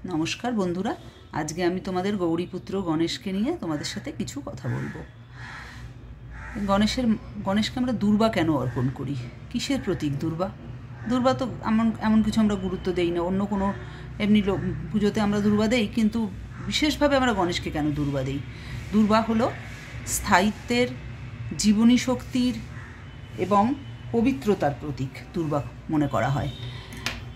নমস্কার বন্ধুরা, আজকে আমি তোমাদের গৌরীপুত্র গণেশকে নিয়ে তোমাদের সাথে কিছু কথা বলবো। গণেশকে আমরা দুর্বা কেন অর্পণ করি? কিসের প্রতীক দুর্বা? দুর্বা তো এমন কিছু আমরা গুরুত্ব দেই না। অন্য কোনো এমনি পুজোতে আমরা দুর্বা দেই, কিন্তু বিশেষভাবে আমরা গণেশকে কেন দুর্বা দেই? দুর্বা হলো স্থায়িত্বের, জীবনী শক্তির এবং পবিত্রতার প্রতীক দুর্বা মনে করা হয়।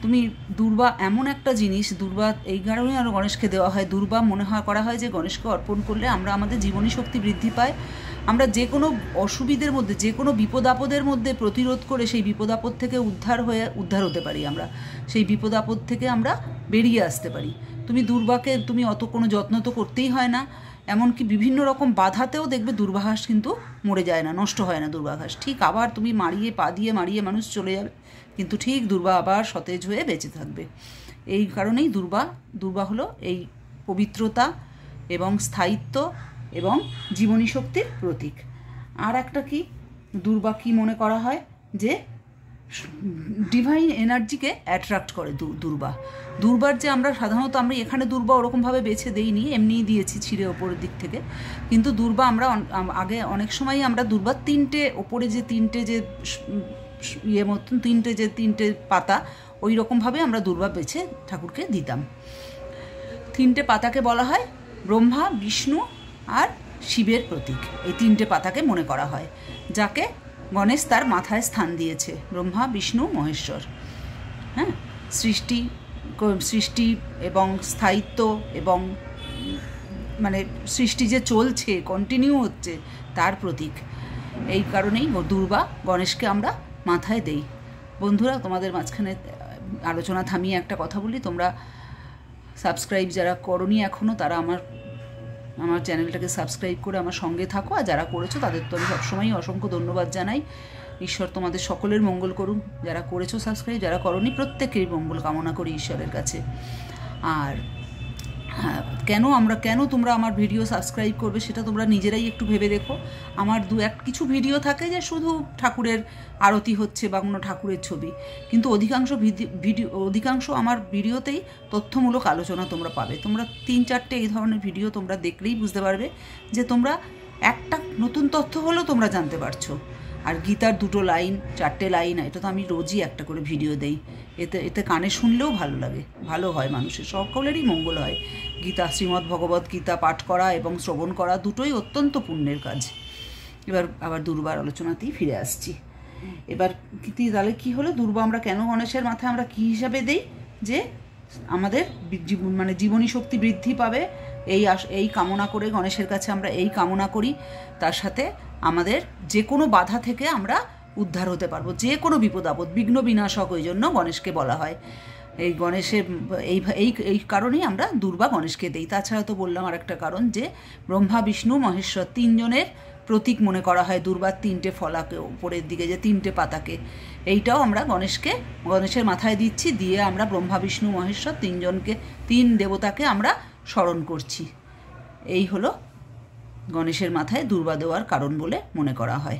তুমি দুর্বা এমন একটা জিনিস, দুর্বা এই কারণেই আরও গণেশকে দেওয়া হয়। দুর্বা করা হয় যে গণেশকে অর্পণ করলে আমাদের জীবনী শক্তি বৃদ্ধি পায়। আমরা যে কোনো অসুবিধের মধ্যে, যে কোনো বিপদ আপদের মধ্যে প্রতিরোধ করে সেই বিপদ আপদ থেকে উদ্ধার হতে পারি। আমরা সেই বিপদ আপদ থেকে আমরা বেরিয়ে আসতে পারি। দুর্বাকে অত কোনো যত্ন তো করতেই হয় না। এমনকি বিভিন্ন রকম বাধাতেও দেখবে দুর্বাঘাস কিন্তু মরে যায় না, নষ্ট হয় না দুর্বাঘাস। ঠিক আবার তুমি পা দিয়ে মারিয়ে মানুষ চলে যাবে, কিন্তু ঠিক দুর্বা আবার সতেজ হয়ে বেঁচে থাকবে। এই কারণেই দুর্বা হলো এই পবিত্রতা এবং স্থায়িত্ব এবং জীবনী শক্তির প্রতীক। আর একটা কি, দুর্বা কি মনে করা হয় যে ডিভাইন এনার্জিকে অ্যাট্রাক্ট করে দুর্বার যে আমরা সাধারণত এখানে দুর্বা ওরকমভাবে বেছে দেইনি, এমনিই দিয়েছি ছিঁড়ে ওপরের দিক থেকে। কিন্তু দুর্বা আমরা আগে অনেক সময়ই আমরা দুর্বার ওপরে যে তিনটে পাতা, ওই রকমভাবে আমরা দুর্বা বেছে ঠাকুরকে দিতাম। তিনটে পাতাকে বলা হয় ব্রহ্মা, বিষ্ণু আর শিবের প্রতীক। এই তিনটে পাতাকে মনে করা হয়, যাকে গণেশ তার মাথায় স্থান দিয়েছে। ব্রহ্মা, বিষ্ণু, মহেশ্বর। হ্যাঁ, সৃষ্টি এবং স্থায়িত্ব এবং সৃষ্টি যে চলছে, কন্টিনিউ হচ্ছে, তার প্রতীক। এই কারণেই দুর্বা গণেশকে আমরা মাথায় দেই। বন্ধুরা, তোমাদের মাঝখানে আলোচনা থামিয়ে একটা কথা বলি। তোমরা সাবস্ক্রাইব যারা করোনি এখনও, তারা আমার চ্যানেলটাকে সাবস্ক্রাইব করে আমার সঙ্গে থাকো। আর যারা করেছো তাদের তো আমি সবসময়ই অসংখ্য ধন্যবাদ জানাই। ঈশ্বর তোমাদের সকলের মঙ্গল করুন। যারা করেছো সাবস্ক্রাইব, যারা করোনি প্রত্যেকেরই মঙ্গল কামনা করি ঈশ্বরের কাছে। আর হ্যাঁ, কেন তোমরা আমার ভিডিও সাবস্ক্রাইব করবে সেটা তোমরা নিজেরাই একটু ভেবে দেখো। আমার কিছু ভিডিও থাকে যে শুধু ঠাকুরের আরতি হচ্ছে বা কোনো ঠাকুরের ছবি, কিন্তু অধিকাংশ আমার ভিডিওতেই তথ্যমূলক আলোচনা তোমরা পাবে। তোমরা 3-4টে এই ধরনের ভিডিও তোমরা দেখলেই বুঝতে পারবে যে তোমরা একটা নতুন তথ্য হলেও তোমরা জানতে পারছো। আর গীতার 2 লাইন, 4টে লাইন, এটা তো আমি রোজই একটা করে ভিডিও দেই। এতে কানে শুনলেও ভালো লাগে, ভালো হয়, মানুষের সকলেরই মঙ্গল হয়। গীতা, শ্রীমদ্ ভগবত গীতা পাঠ করা এবং শ্রবণ করা দুটোই অত্যন্ত পুণ্যের কাজ। এবার আবার দুর্বার আলোচনাতেই ফিরে আসছি। এবার তাহলে কী হলো, দুর্বা আমরা কেন গণেশের মাথায় আমরা কী হিসাবে দেই? যে আমাদের জীবনী শক্তি বৃদ্ধি পাবে, এই কামনা করে গণেশের কাছে আমরা এই কামনা করি। তার সাথে আমাদের যে কোনো বাধা থেকে আমরা উদ্ধার হতে পারবো, যে কোনো বিপদ আপদ, বিঘ্ন বিনাশক, ওই জন্য গণেশকে বলা হয়। এই গণেশের এই কারণেই আমরা দুর্বা গণেশকে দিই। তাছাড়া তো বললাম আর একটা কারণ, যে ব্রহ্মা, বিষ্ণু, মহেশ্বর তিনজনের প্রতীক মনে করা হয় দুর্বার 3টে ফলাকে, উপরের দিকে যে 3টে পাতাকে। এইটাও আমরা গণেশের মাথায় দিচ্ছি, দিয়ে আমরা ব্রহ্মা, বিষ্ণু, মহেশ্বর 3 দেবতাকে আমরা স্মরণ করছি। এই হলো গণেশের মাথায় দুর্বা দেওয়ার কারণ বলে মনে করা হয়।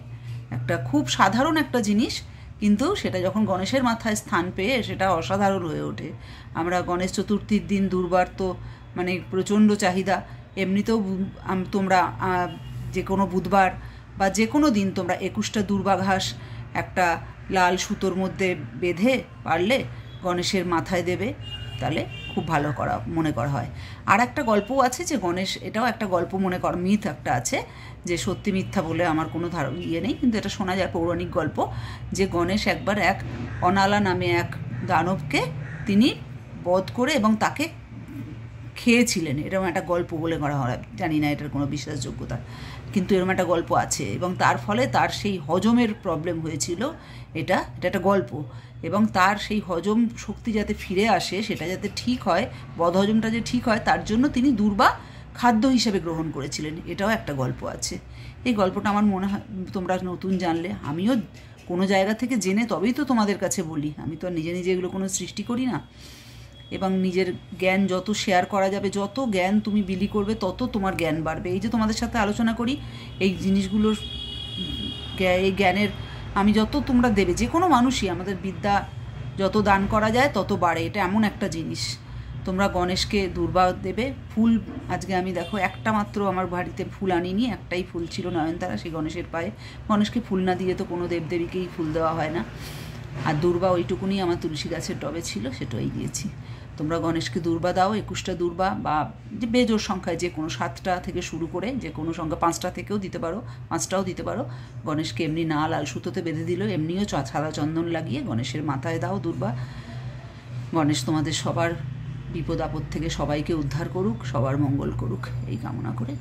একটা খুব সাধারণ একটা জিনিস, কিন্তু সেটা যখন গণেশের মাথায় স্থান পেয়ে সেটা অসাধারণ হয়ে ওঠে। আমরা গণেশ চতুর্থীর দিন দুর্বার তো প্রচণ্ড চাহিদা। এমনিতেও তোমরা যে কোনো বুধবার বা যে কোনো দিন তোমরা 21টা দুর্বাঘাস একটা লাল সুতোর মধ্যে বেঁধে পারলে গণেশের মাথায় দেবে, তাহলে খুব ভালো মনে করা হয়। আর একটা গল্পও আছে যে গণেশ, এটাও একটা গল্প মিথ একটা আছে, যে সত্যি মিথ্যা বলে আমার কোনো নেই, কিন্তু এটা শোনা যায়, পৌরাণিক গল্প, যে গণেশ একবার এক অনালা নামে এক দানবকে তিনি বধ করে এবং তাকে খেয়েছিলেন। এরকম একটা গল্প বলে করা হয়, জানি না এটার কোনো বিশ্বাসযোগ্যতা, কিন্তু এরকম একটা গল্প আছে। এবং তার ফলে তার সেই হজমের প্রবলেম হয়েছিল। এটা একটা গল্প, এবং তার সেই হজম শক্তি যাতে ফিরে আসে, সেটা যাতে ঠিক হয়, বদহজমটা যে ঠিক হয়, তার জন্য তিনি দুর্বা খাদ্য হিসেবে গ্রহণ করেছিলেন। এটাও একটা গল্প আছে। এই গল্পটা আমার মনে হয় তোমরা নতুন জানলে, আমিও কোনো জায়গা থেকে জেনে তবেই তো তোমাদের কাছে বলি। আমি তো আর নিজে এগুলো কোনো সৃষ্টি করি না। এবং নিজের জ্ঞান যত শেয়ার করা যাবে, যত জ্ঞান তুমি বিলি করবে, তত তোমার জ্ঞান বাড়বে। এই যে তোমাদের সাথে আলোচনা করি, এই জিনিসগুলোর এই জ্ঞানের আমি যত তোমরা দেবে, যে কোনো মানুষই, আমাদের বিদ্যা যত দান করা যায় তত বাড়ে। এটা এমন একটা জিনিস। তোমরা গণেশকে দুর্বা দেবে। ফুল আজকে আমি দেখো একটা মাত্র আমার বাড়িতে ফুল আনিনি, একটাই ফুল ছিল নয়নতারা, সেই গণেশের পায়ে। গণেশকে ফুল না দিয়ে তো কোনো দেবদেবীকেই ফুল দেওয়া হয় না। আর দুর্বা ওইটুকুনি আমার তুলসী গাছের টবে ছিল, সেটাই দিয়েছি। তোমরা গণেশকে দুর্বা দাও, 21টা দুর্বা, বা যে বেজোর সংখ্যায় যে কোনো 7টা থেকে শুরু করে যে কোনো সংখ্যা, 5টা থেকেও দিতে পারো, 5টাও দিতে পারো। গণেশকে এমনি না লাল সুতোতে বেঁধে দিলেও, এমনিও সাদা চন্দন লাগিয়ে গণেশের মাথায় দাও দুর্বা। গণেশ তোমাদের সবার বিপদ আপদ থেকে সবাইকে উদ্ধার করুক, সবার মঙ্গল করুক, এই কামনা করে